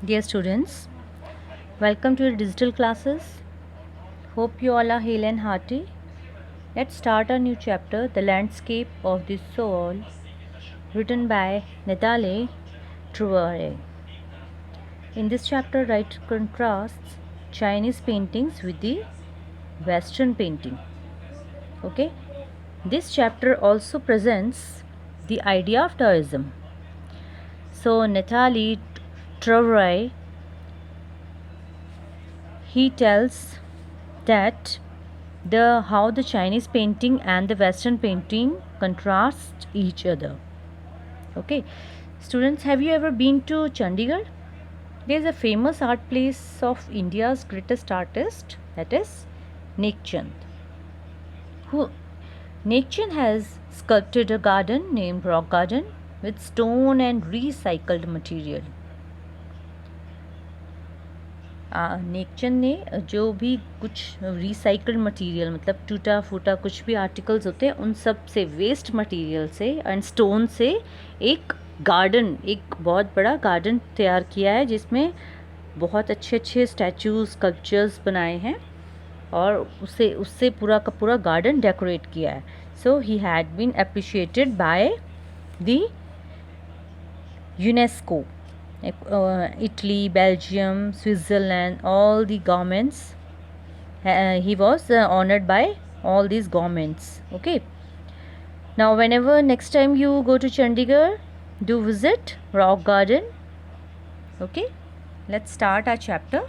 Dear students, welcome to your digital classes. Hope you all are hale and hearty. Let's start a new chapter, The Landscape of the Soul, written by Nathalie Trouvaille. In this chapter, writer contrasts Chinese paintings with the Western painting. Okay, this chapter also presents the idea of Taoism. So, Nathalie Trouvaille he tells that how the Chinese painting and the Western painting contrast each other. Okay, students, have you ever been to Chandigarh? There is a famous art place of India's greatest artist, that is Nek Chand. Who Nek Chand has sculpted a garden named Rock Garden with stone and recycled material. Nek Chand ने जो भी कुछ recycled material मतलब टूटा फूटा कुछ भी articles होते हैं उन सब से वेस्ट मटेरियल से एंड स्टोन से एक गार्डन एक बहुत बड़ा गार्डन तैयार किया है जिसमें बहुत अच्छे अच्छे स्टैचूज स्कल्पचर्स बनाए हैं और उससे उससे पूरा का पूरा गार्डन डेकोरेट किया है. So he had been appreciated by the UNESCO. Italy, Belgium, Switzerland, all the governments. He was honored by all these governments. Okay. Now, whenever next time you go to Chandigarh, do visit Rock Garden. Okay. Let's start our chapter.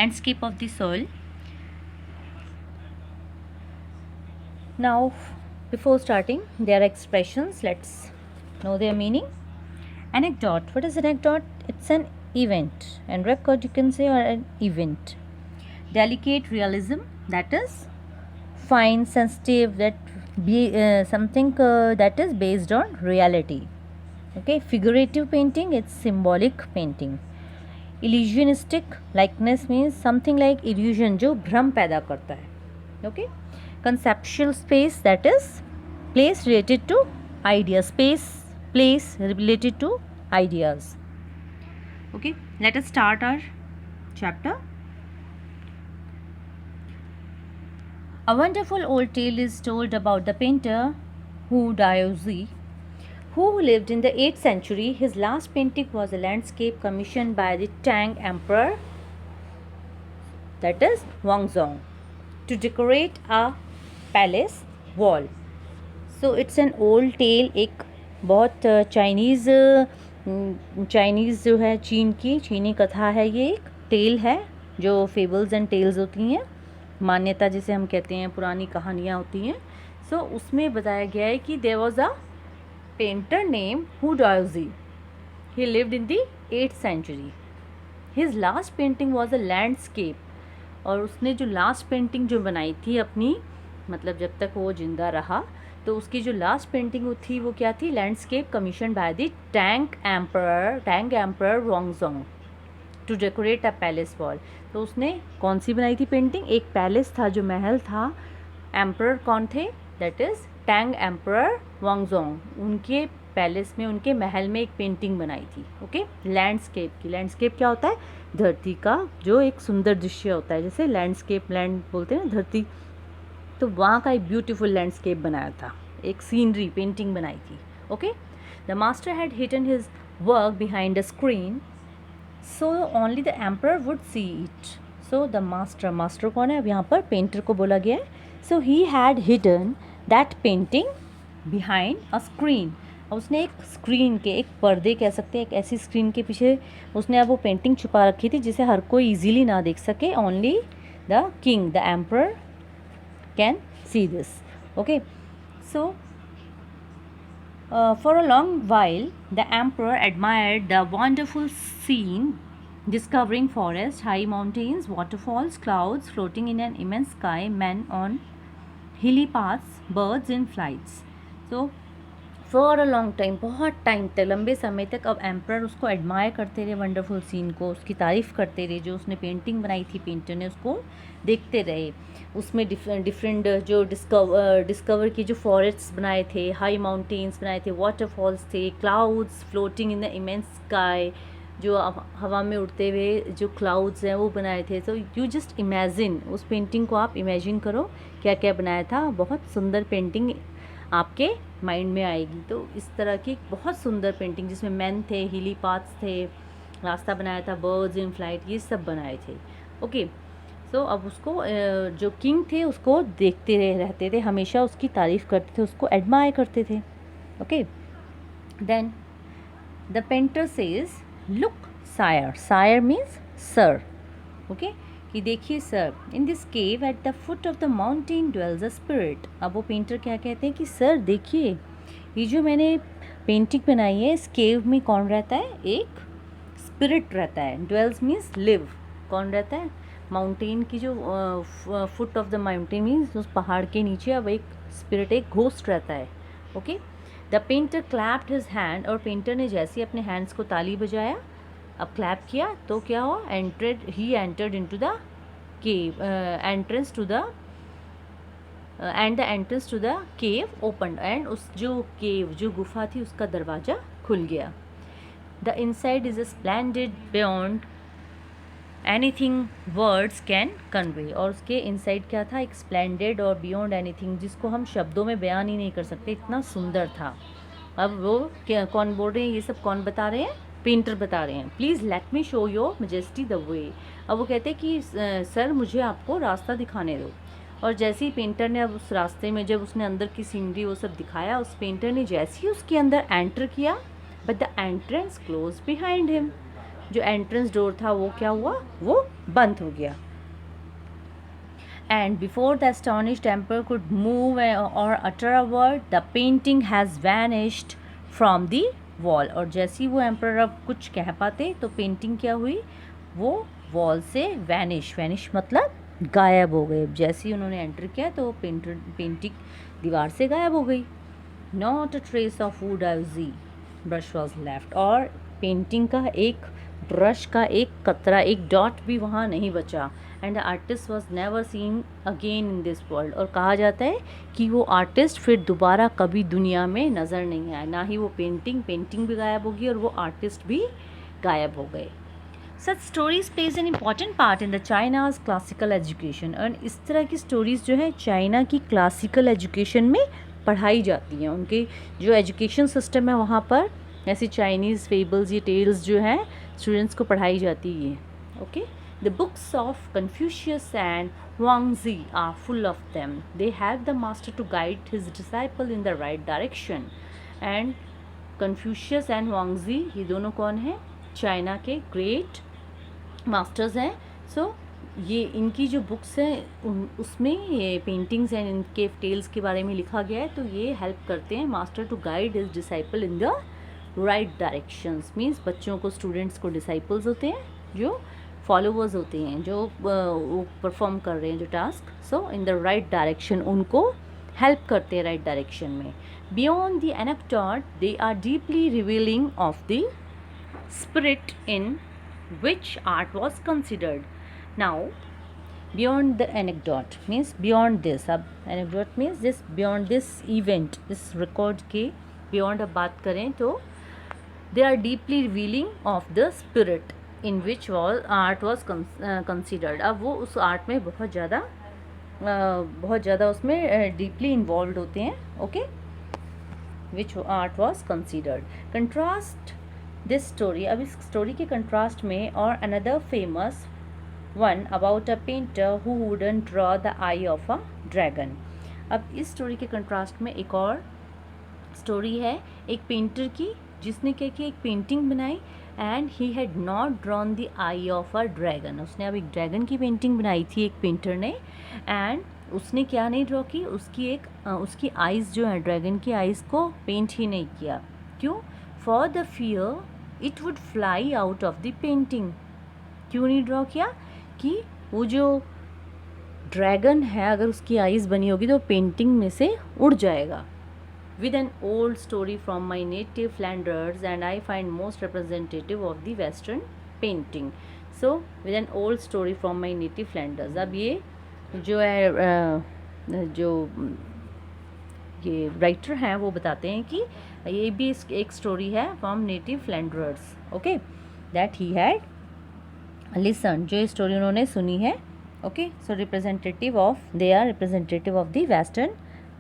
Landscape of the Soul. Now, before starting, there are expressions. Let's know their meaning. Anecdote. What is anecdote? It's an event, and record you can say or an event. Delicate realism, that is fine, sensitive, that be something that is based on reality. Okay. Figurative painting, it's symbolic painting. Illusionistic likeness means something like illusion जो भ्रम पैदा करता है. Okay. Conceptual space, that is place related to idea. Place related to ideas. Okay, let us start our chapter. A wonderful old tale is told about the painter Hu Daozi, who lived in the 8th century. His last painting was a landscape commissioned by the Tang Emperor, that is Wangzong, to decorate a palace wall. So it's an old tale. एक बहुत Chinese जो है चीनी कथा है. ये एक tell है जो फेबल्स एंड टेल्स होती हैं, मान्यता जिसे हम कहते हैं, पुरानी कहानियाँ होती हैं. सो उसमें बताया गया है कि there was a painter name Wu Daozi. He lived in the 8th century. His last painting was a landscape. और उसने जो लास्ट पेंटिंग जो बनाई थी अपनी, मतलब जब तक वो जिंदा रहा, तो उसकी जो लास्ट पेंटिंग थी वो क्या थी? Landscape commission by the Tang emperor Xuanzong to decorate a palace wall. तो उसने कौन सी बनाई थी पेंटिंग? एक पैलेस था, जो महल था. एम्परर कौन थे? That is Tang emperor Xuanzong. उनके पैलेस में, उनके महल में एक पेंटिंग बनाई थी. ओके. लैंडस्केप की. लैंडस्केप क्या होता है? धरती का जो एक सुंदर दृश्य होता है, जैसे लैंडस्केप, लैंड बोलते हैं ना धरती. तो वहाँ का एक ब्यूटीफुल लैंडस्केप बनाया था, एक सीनरी पेंटिंग बनाई थी. Okay. The master had hidden his work behind a screen so only the emperor would see it. So the master कौन है? अब यहाँ पर पेंटर को बोला गया है. So he had hidden that painting behind a screen. उसने एक स्क्रीन के, एक पर्दे कह सकते हैं, एक ऐसी स्क्रीन के पीछे उसने अब वो पेंटिंग छुपा रखी थी जिसे हर कोई ईजीली ना देख सके. Only the king, the emperor can see this. Okay. So for a long while the emperor admired the wonderful scene, discovering forests, high mountains, waterfalls, clouds floating in an immense sky, men on hilly paths, birds in flights. So for a long time, बहुत time तक, लंबे समय तक अब emperor उसको admire करते रहे, wonderful scene को, उसकी तारीफ़ करते रहे. जो उसने पेंटिंग बनाई थी पेंटर ने, उसको देखते रहे. उसमें डिफरेंट जो डिस्कवर की जो फॉरेस्ट्स बनाए थे, हाई माउंटेन्स बनाए थे, वाटरफॉल्स थे, clouds floating in the immense sky, जो हवा में उड़ते हुए जो क्लाउड्स हैं वो बनाए थे। तो यू जस्ट इमेजिन, उस पेंटिंग को आप इमेजिन करो क्या क्या बनाया था। बहुत सुंदर पेंटिंग आपके माइंड में आएगी। तो इस तरह की बहुत सुंदर पेंटिंग जिसमें मैन थे, हिली पाथ्स थे, रास्ता बनाया था, बर्ड्स इन फ्लाइट, ये सब बनाए थे। ओके, सो अब उसको जो किंग थे उसको देखते रहते थे, हमेशा उसकी तारीफ़ करते थे, उसको एडमायर करते थे। Okay, then the painter says look sire, sire means sir. Okay, कि देखिए sir, in this cave at the foot of the mountain dwells a spirit. अब वो पेंटर क्या कहते हैं कि सर देखिए, ये जो मैंने पेंटिंग बनाई है, इस केव में कौन रहता है? एक स्पिरिट रहता है। ड्वेल्स मीन्स लिव, कौन रहता है? माउंटेन की जो foot of the mountain means उस पहाड़ के नीचे अब एक स्पिरिट, एक घोस्ट रहता है। Okay, the painter clapped his hand, और पेंटर ने जैसे अपने हैंड्स को ताली बजाया, अब क्लैप किया तो क्या हुआ? He entered into the cave, entrance to the and the entrance to the cave open, and उस जो केव, जो गुफा थी, उसका दरवाज़ा खुल गया। The inside is splendid beyond anything words can convey, और उसके इनसाइड क्या था? एक स्प्लेंडेड और बियॉन्ड एनीथिंग, जिसको हम शब्दों में बयान ही नहीं कर सकते, इतना सुंदर था। अब वो क्या, कौन बोल रहे हैं? ये सब कौन बता रहे हैं? पेंटर बता रहे हैं। Please let me show your majesty the way. अब वो कहते हैं कि सर मुझे आपको रास्ता दिखाने दो। और जैसे ही पेंटर ने अब उस रास्ते में, जब उसने अंदर की सीनरी वो सब दिखाया, उस पेंटर ने जैसे ही उसके अंदर एंटर किया, but the entrance close behind him, जो एंट्रेंस डोर था वो क्या हुआ? वो बंद हो गया। And before the astonished emperor could move or utter a word, the painting has vanished from the wall. और जैसे ही वो एम्पर अब कुछ कह पाते तो पेंटिंग क्या हुई? वो वॉल से वैनिश मतलब गायब हो गए। जैसे ही उन्होंने एंटर किया तो पेंटिंग दीवार से गायब हो गई। Not a trace of would IG brush was left, और पेंटिंग का एक ब्रश का एक कतरा, एक डॉट भी वहाँ नहीं बचा। And the artist was never seen again in this world, और कहा जाता है कि वो आर्टिस्ट फिर दोबारा कभी दुनिया में नज़र नहीं आया। ना ही वो पेंटिंग भी गायब होगी और वो आर्टिस्ट भी गायब हो गए। Such stories plays an important part in the China's classical education, और इस तरह की स्टोरीज़ जो है चाइना की क्लासिकल एजुकेशन में पढ़ाई जाती हैं। उनके जो एजुकेशन सिस्टम है वहाँ पर ऐसी चाइनीज़ फेबल्स, ये टेल्स जो हैं स्टूडेंट्स को पढ़ाई जाती है। Okay, the books of Confucius and Wangzi are full of them, they have the master to guide his disciple in the right direction. And Confucius and Wangzi, ये दोनों कौन हैं? चाइना के ग्रेट मास्टर्स हैं। सो ये इनकी जो बुक्स हैं उसमें ये पेंटिंग्स एंड इनके टेल्स के बारे में लिखा गया है। तो ये हेल्प करते हैं master to guide his disciple in the right directions. Means बच्चों को, स्टूडेंट्स को डिसाइपल्स होते हैं जो फॉलोवर्स होते हैं, जो वो परफॉर्म कर रहे हैं जो task. So in the right direction, उनको हेल्प करते हैं राइट डायरेक्शन में। Beyond the anecdote they are deeply revealing of the spirit in which art was considered. Now beyond the anecdote means beyond this, अब anecdote means this beyond this event, इस record के beyond अब बात करें तो they are deeply revealing of the spirit in which art was considered। अब वो उस आर्ट में बहुत ज़्यादा उसमें डीपली इन्वॉल्व होते हैं। Okay, which art was considered। contrast this story, अब इस स्टोरी के कंट्रास्ट में, और another famous one about a painter who wouldn't draw the I of a dragon. अब इस स्टोरी के कंट्रास्ट में एक और स्टोरी है एक पेंटर की, जिसने क्या किया, एक पेंटिंग बनाई and he had not drawn the I of a dragon. उसने अब एक ड्रैगन की पेंटिंग बनाई थी एक पेंटर ने, एंड उसने क्या नहीं ड्रॉ की, उसकी आइज़ जो है, ड्रैगन की आइज़ को पेंट ही नहीं किया। क्यों? For the fear it would fly out of the painting. क्यों नहीं ड्रॉ किया? कि वो जो ड्रैगन है अगर उसकी आइज़ बनी होगी तो पेंटिंग में से उड़ जाएगा। With an old story from my native Flanders and I find most representative of the western painting. So with an old story from my native Flanders, अब ये जो है जो ये राइटर हैं वो बताते हैं कि ये भी एक स्टोरी है from native Flanders. Okay, that he had listen, जो स्टोरी उन्होंने सुनी है. Okay, so representative of, they are representative of the western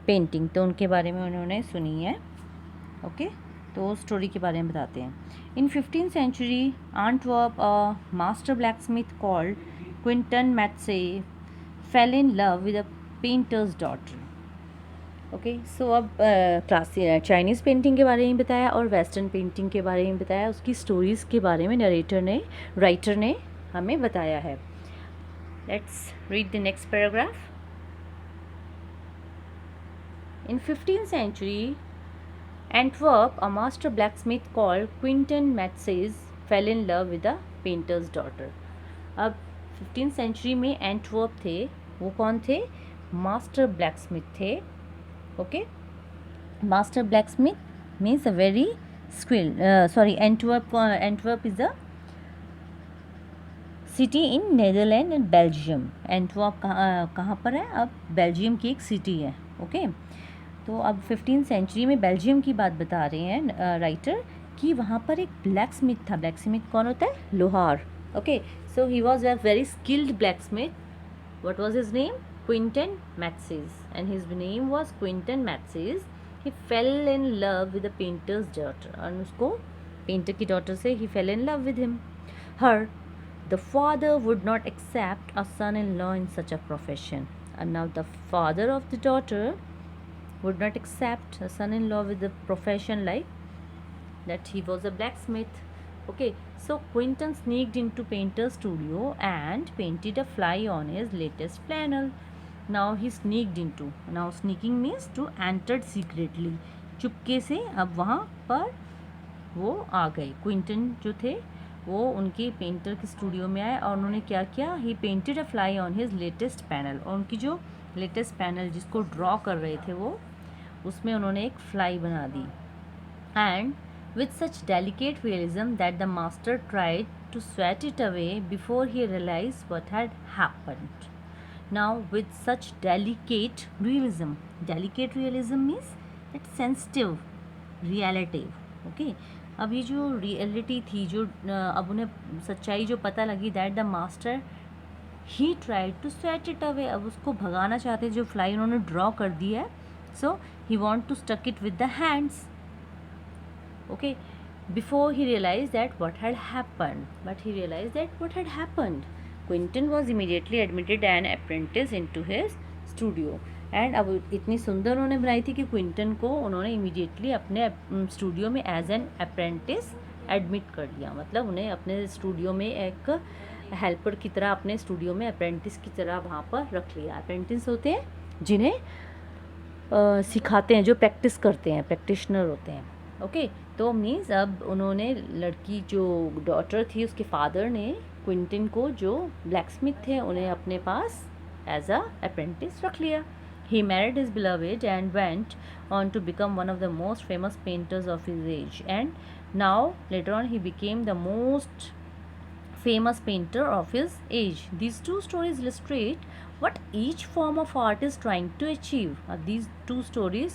painting, तो उनके बारे में उन्होंने सुनी है. ओके, तो स्टोरी के बारे में बताते हैं. इन 15th century Antwerp, a master blacksmith called Quinton Matze fell in love with a painter's daughter. Okay, so अब चाइनीज़ पेंटिंग के बारे में बताया और वेस्टर्न पेंटिंग के बारे में बताया, उसकी स्टोरीज़ के बारे में राइटर ने हमें बताया है. Let's read the next paragraph. In 15th century Antwerp, a master blacksmith called Quinton Matses fell in love with a painter's daughter. अब 15th century में एंटवर्प थे, वो कौन थे? मास्टर ब्लैकस्मिथ थे. Okay, master blacksmith means a very skilled, Antwerp is a city in Netherland and Belgium. Antwerp कहाँ पर है? अब बेल्जियम की एक सिटी है. ओके, तो अब 15th century में बेल्जियम की बात बता रहे हैं राइटर कि वहाँ पर एक ब्लैकस्मिथ था. ब्लैकस्मिथ कौन होता है? लोहार. Okay, so he was a very skilled blacksmith. What was his name? Quinten Matsys, and his name was Quinten Matsys. He fell in love with the painter's daughter, और उसको पेंटर की daughter से ही fell in love with him. Her the father would not accept a son in law in such a profession. And now the father of the daughter would not accept a son-in-law with a profession like that. He was a blacksmith. Okay, so Quinton sneaked into painter's studio and painted a fly on his latest panel. Now he sneaked into, now sneaking means to entered secretly, चुपके से अब वहाँ पर वो आ गए. Quinton जो थे वो उनके पेंटर के स्टूडियो में आए और उन्होंने क्या किया? He painted a fly on his latest panel, और उनकी जो लेटेस्ट पैनल जिसको ड्रॉ कर रहे थे वो, उसमें उन्होंने एक फ्लाई बना दी. And with such delicate realism that the master tried to sweat it away before he realised what had happened. Now with such delicate realism means that sensitive reality. Okay, अब ये जो रियलिटी थी, जो अब उन्हें सच्चाई जो पता लगी, that the master he tried to sweat it away, अब उसको भगाना चाहते, जो फ्लाई उन्होंने ड्रॉ कर दी है. So he want to stuck it with the hands. Okay, before he realized that what had happened. Quinton was immediately admitted an apprentice into his studio. And अब इतनी सुंदर उन्होंने बनाई थी कि क्विंटन को उन्होंने इमीडिएटली अपने स्टूडियो में एज एन अप्रेंटिस एडमिट कर लिया. मतलब उन्हें अपने स्टूडियो में एक हेल्पर की तरह, अपने स्टूडियो में अप्रेंटिस की तरह वहाँ पर रख लिया. अप्रेंटिस होते हैं जिन्हें सिखाते हैं, जो प्रैक्टिस करते हैं, प्रैक्टिशनर होते हैं. ओके, तो मीन्स अब उन्होंने लड़की जो डॉटर थी, उसके फादर ने क्विंटन को, जो ब्लैकस्मिथ थे, उन्हें अपने पास एज अ अप्रेंटिस रख लिया. He married his beloved and went on to become one of the most famous painters of his age. And now later on he became the most famous painter of his age. These two stories illustrate what each form of art is trying to achieve. These two stories,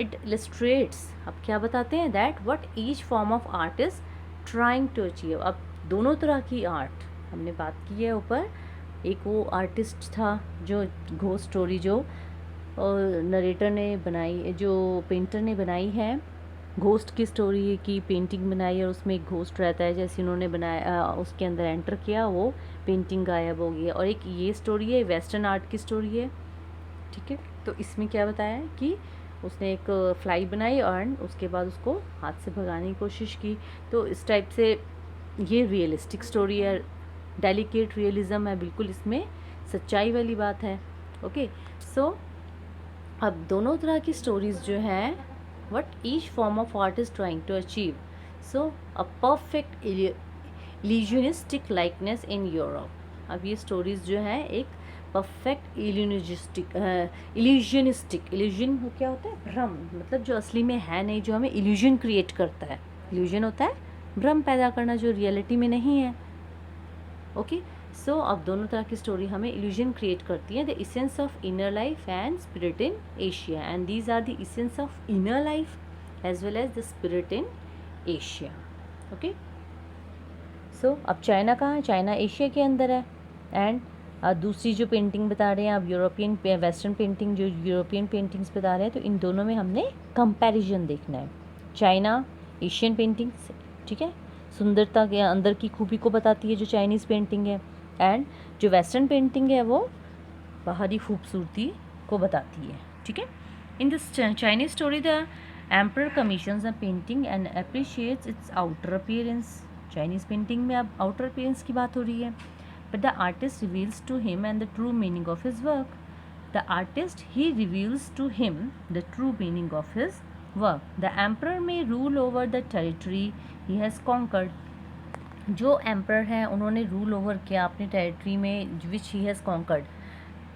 it illustrates, अब क्या बताते हैं? that what each form of art is trying to achieve. अब दोनों तरह की art हमने बात की है ऊपर. एक वो आर्टिस्ट था जो घोस्ट स्टोरी, जो नरेटर ने बनाई, जो पेंटर ने बनाई है, घोस्ट की स्टोरी की पेंटिंग बनाई और उसमें एक घोस्ट रहता है, जैसे उन्होंने बनाया, उसके अंदर एंटर किया, वो पेंटिंग गायब हो गई. और एक ये स्टोरी है, वेस्टर्न आर्ट की स्टोरी है. ठीक है, तो इसमें क्या बताया है कि उसने एक फ्लाई बनाई और उसके बाद उसको हाथ से भगाने की कोशिश की. तो इस टाइप से ये रियलिस्टिक स्टोरी है, डेलिकेट रियलिज़म है, बिल्कुल इसमें सच्चाई वाली बात है. ओके, सो अब दोनों तरह की स्टोरीज़ जो हैं, what each form of art is trying to achieve. So a perfect illusionistic likeness in Europe. अब ये स्टोरीज जो हैं एक परफेक्ट इल्यूजन क्या होता है? भ्रम, मतलब जो असली में है नहीं, जो हमें इल्यूजन क्रिएट करता है. इल्यूजन होता है भ्रम पैदा करना, जो रियलिटी में नहीं है. ओके, सो अब दोनों तरह की स्टोरी हमें इल्यूजन क्रिएट करती है. The essence of inner life and spirit in Asia, and these are the essence of inner life as well as the spirit in Asia. Okay, अब चाइना कहाँ है? चाइना एशिया के अंदर है। And दूसरी जो पेंटिंग बता रहे हैं आप, यूरोपियन वेस्टर्न पेंटिंग, जो यूरोपियन पेंटिंग्स बता रहे हैं, तो इन दोनों में हमने कंपैरिजन देखना है। चाइना एशियन पेंटिंग्स, ठीक है, सुंदरता के अंदर की खूबी को बताती है जो चाइनीज़ पेंटिंग है, एंड जो वेस्टर्न पेंटिंग है वो बाहरी खूबसूरती को बताती है, ठीक है। In this Chinese story the emperor commissions a painting and appreciates its outer appearance. Chinese painting में अब आउटर अपीयरेंस की बात हो रही है, but the artist reveals to him and the true meaning of his work. The artist he reveals to him the true meaning of his work. The emperor may rule over the territory he has conquered. जो emperor हैं उन्होंने rule over किया अपने territory में विच ही has conquered.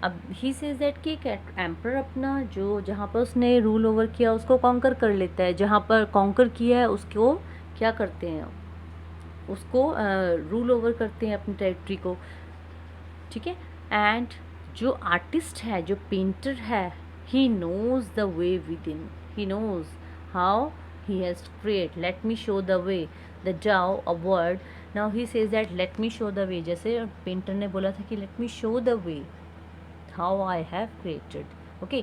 अब he says that कि emperor अपना जो जहाँ पर उसने रूल ओवर किया उसको कॉन्कर कर लेता है, जहाँ पर कॉन्कर किया है उसको क्या करते हैं, उसको रूल ओवर करते हैं अपनी टेरिटरी को, ठीक है। एंड जो आर्टिस्ट है, जो पेंटर है, he knows the way within, he knows how he has to create. Let me show the way. The Tao, a word. Now he says that let me show the way. जैसे painter ने बोला था कि let me show the way how I have created. Okay.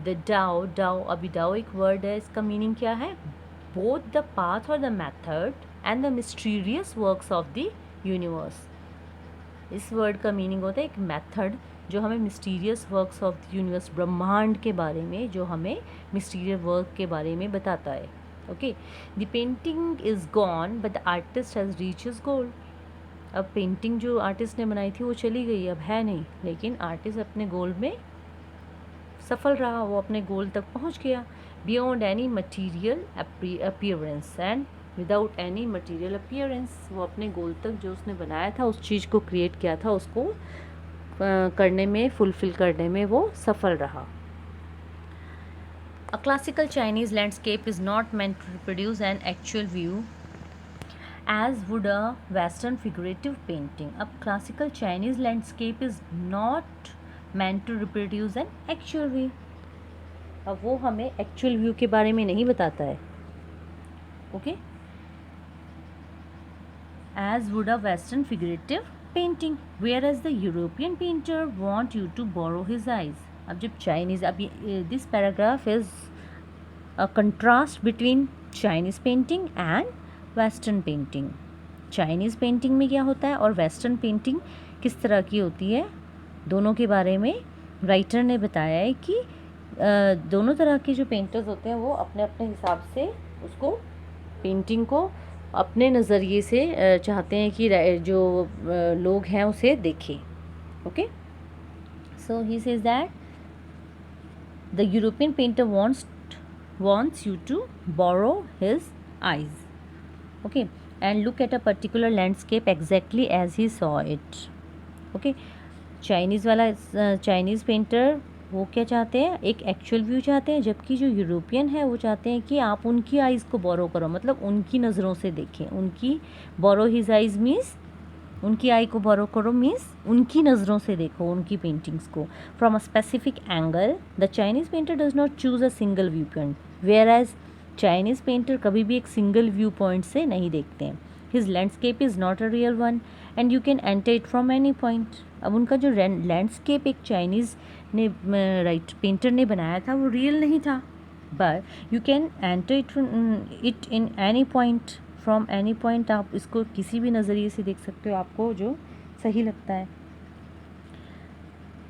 The Tao, Tao, अभी Tao एक word है, इसका meaning क्या है? Both the path or the method and the mysterious works of the universe. इस वर्ड का मीनिंग होता है एक मेथड जो हमें mysterious works of the universe, ब्रह्मांड के बारे में, जो हमें मिस्टीरियस वर्क के बारे में बताता है। Okay, the painting is gone but the artist has reach his goal. अब पेंटिंग जो आर्टिस्ट ने बनाई थी वो चली गई, अब है नहीं, लेकिन आर्टिस्ट अपने गोल में सफल रहा, वो अपने गोल तक पहुंच गया। Beyond any material appearance and without any material appearance, वो अपने गोल तक जो उसने बनाया था, उस चीज़ को क्रिएट किया था, उसको करने में, फुलफिल करने में वो सफल रहा। A classical Chinese landscape is not meant to reproduce an actual view as would a Western figurative painting. अब classical Chinese landscape is not meant to reproduce an actual view. अब वो हमें actual view के बारे में नहीं बताता है, okay? As would a Western figurative painting, whereas the European painter want you to borrow his eyes. अब जब चाइनीज़, अब this paragraph is a contrast between Chinese painting and western painting. Chinese painting में क्या होता है और western painting किस तरह की होती है, दोनों के बारे में राइटर ने बताया है कि दोनों तरह के जो पेंटर्स होते हैं वो अपने अपने हिसाब से उसको, पेंटिंग को अपने नज़रिए से चाहते हैं कि जो लोग हैं उसे देखें। Okay, so he says that the European painter wants you to borrow his eyes, okay, and look at a particular landscape exactly as he saw it. okay, Chinese painter वो क्या चाहते हैं, एक एक्चुअल व्यू चाहते हैं, जबकि जो European है वो चाहते हैं कि आप उनकी आइज़ को बोरो करो, मतलब उनकी नज़रों से देखें। उनकी बोरो हिज आइज़ मीन्स, उनकी आई को बोरो करो मीन्स उनकी नज़रों से देखो उनकी पेंटिंग्स को। From a specific angle the Chinese painter does not choose a single viewpoint, whereas Chinese painter कभी भी एक सिंगल व्यू पॉइंट से नहीं देखते हैं। His landscape is not a real one and you can enter it from any point. अब उनका जो लैंडस्केप एक चाइनीज़ ने पेंटर ने बनाया था वो रियल नहीं था, but you can enter it in any point, from any point, आप इसको किसी भी नज़रिए से देख सकते हो, आपको जो सही लगता है।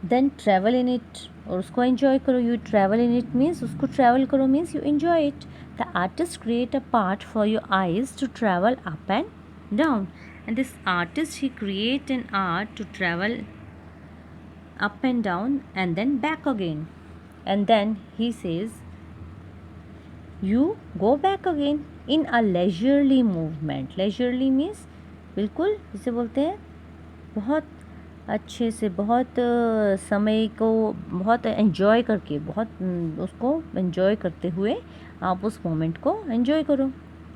देन ट्रैवल इन इट, और उसको एंजॉय करो। You travel in it means उसको ट्रैवल करो means you enjoy it. The artist create a path for your eyes to travel up and down, and this artist he create an art to travel up and down and then back again, and then he says you go back again in a leisurely movement. leisurely means बिल्कुल जिसे बोलते हैं बहुत अच्छे से, बहुत समय को बहुत एंजॉय करके, बहुत उसको एंजॉय करते हुए आप उस मोमेंट को एंजॉय करो।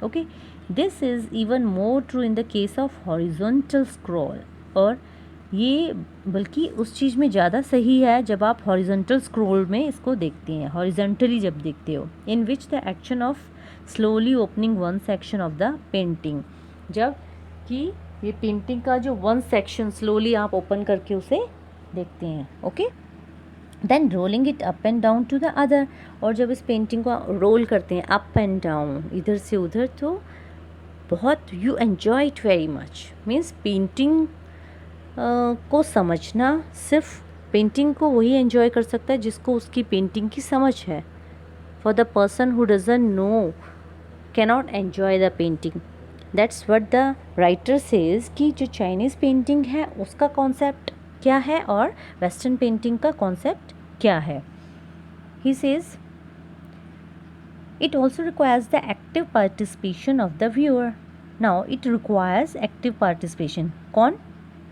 Okay, this is even more true in the case of horizontal scroll, और ये बल्कि उस चीज़ में ज़्यादा सही है जब आप हॉरिजॉन्टल स्क्रॉल में इसको देखते हैं, हॉरिजॉन्टली जब देखते हो, in which the action of slowly opening one section of the painting, जब कि ये पेंटिंग का जो वन सेक्शन स्लोली आप ओपन करके उसे देखते हैं. Okay, then rolling it up and down to the other. और जब इस पेंटिंग को रोल करते हैं अप एंड डाउन, इधर से उधर, तो बहुत you enjoy it very much. Means painting को समझना, सिर्फ पेंटिंग को वही एन्जॉय कर सकता है जिसको उसकी पेंटिंग की समझ है. For the person who doesn't know cannot enjoy the painting. That's what the writer says कि जो चाइनीज़ पेंटिंग है उसका कॉन्सेप्ट क्या है और वेस्टर्न पेंटिंग का कॉन्सेप्ट क्या है. He says it also requires the active participation of the viewer. Now it requires active participation. कौन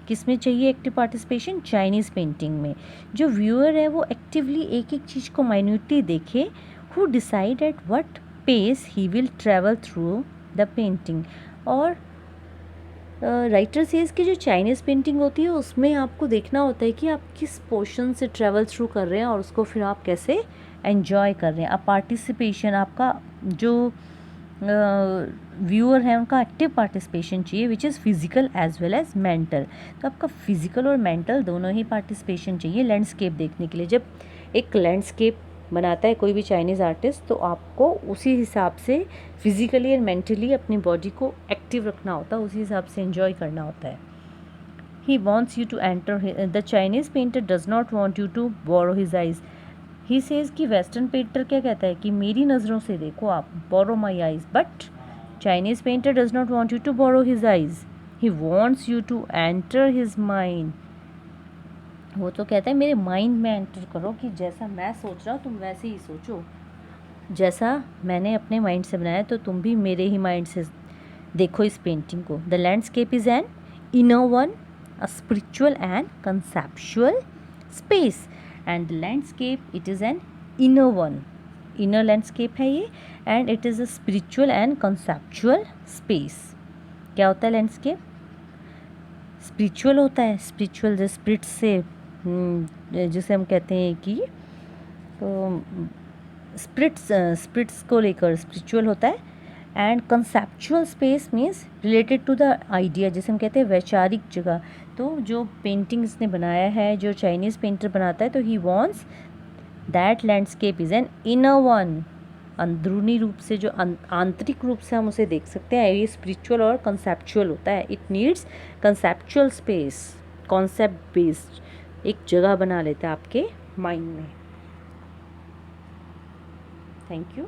किस में चाहिए एक्टिव पार्टिसिपेशन? चाइनीज़ पेंटिंग में. जो व्यूअर है वो एक्टिवली एक एक चीज़ को माइन्यूटली देखे. Who decide at what pace he will travel through the painting. और राइटर सेज कि जो चाइनीज़ पेंटिंग होती है उसमें आपको देखना होता है कि आप किस पोर्शन से ट्रैवल थ्रू कर रहे हैं और उसको फिर आप कैसे एन्जॉय कर रहे हैं. अब पार्टिसिपेशन, आपका जो व्यूअर है उनका एक्टिव पार्टिसिपेशन चाहिए, which is physical as well as mental. तो आपका फिज़िकल और मेंटल दोनों ही पार्टिसिपेशन चाहिए लैंडस्केप देखने के लिए. जब एक लैंडस्केप बनाता है कोई भी चाइनीज़ आर्टिस्ट, तो आपको उसी हिसाब से फिज़िकली और मेंटली अपनी बॉडी को एक्टिव रखना होता है, उसी हिसाब से एंजॉय करना होता है. He wants you to enter. The Chinese painter does not want you to borrow his eyes. He says कि वेस्टर्न पेंटर क्या कहता है कि मेरी नज़रों से देखो आप, borrow my eyes. But Chinese painter does not want you to borrow his eyes. He wants you to enter his mind. वो तो कहता है मेरे माइंड में एंटर करो, कि जैसा मैं सोच रहा हूँ तुम वैसे ही सोचो, जैसा मैंने अपने माइंड से बनाया तो तुम भी मेरे ही माइंड से देखो इस पेंटिंग को. The landscape is an inner one, a spiritual and conceptual space. And the landscape it is an inner one, inner landscape है ये, and it is a spiritual and conceptual space. क्या होता है landscape? Spiritual होता है. Spiritual जो spirit से, जिसे हम कहते हैं कि स्पिरिट्स को लेकर स्पिरिचुअल होता है. And conceptual space means related to the idea, जिसे हम कहते हैं वैचारिक जगह. तो जो पेंटिंग इसने बनाया है, जो चाइनीज़ पेंटर बनाता है, तो he wants that landscape is an inner one. अंदरूनी रूप से, जो आंतरिक रूप से हम उसे देख सकते हैं, ये स्पिरिचुअल और कंसेप्चुअल होता है. It needs conceptual space, concept based एक जगह बना लेता है आपके माइंड में. Thank you.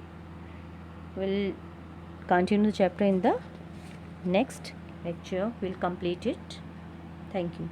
Will continue the chapter in the next lecture. We'll complete it. Thank you.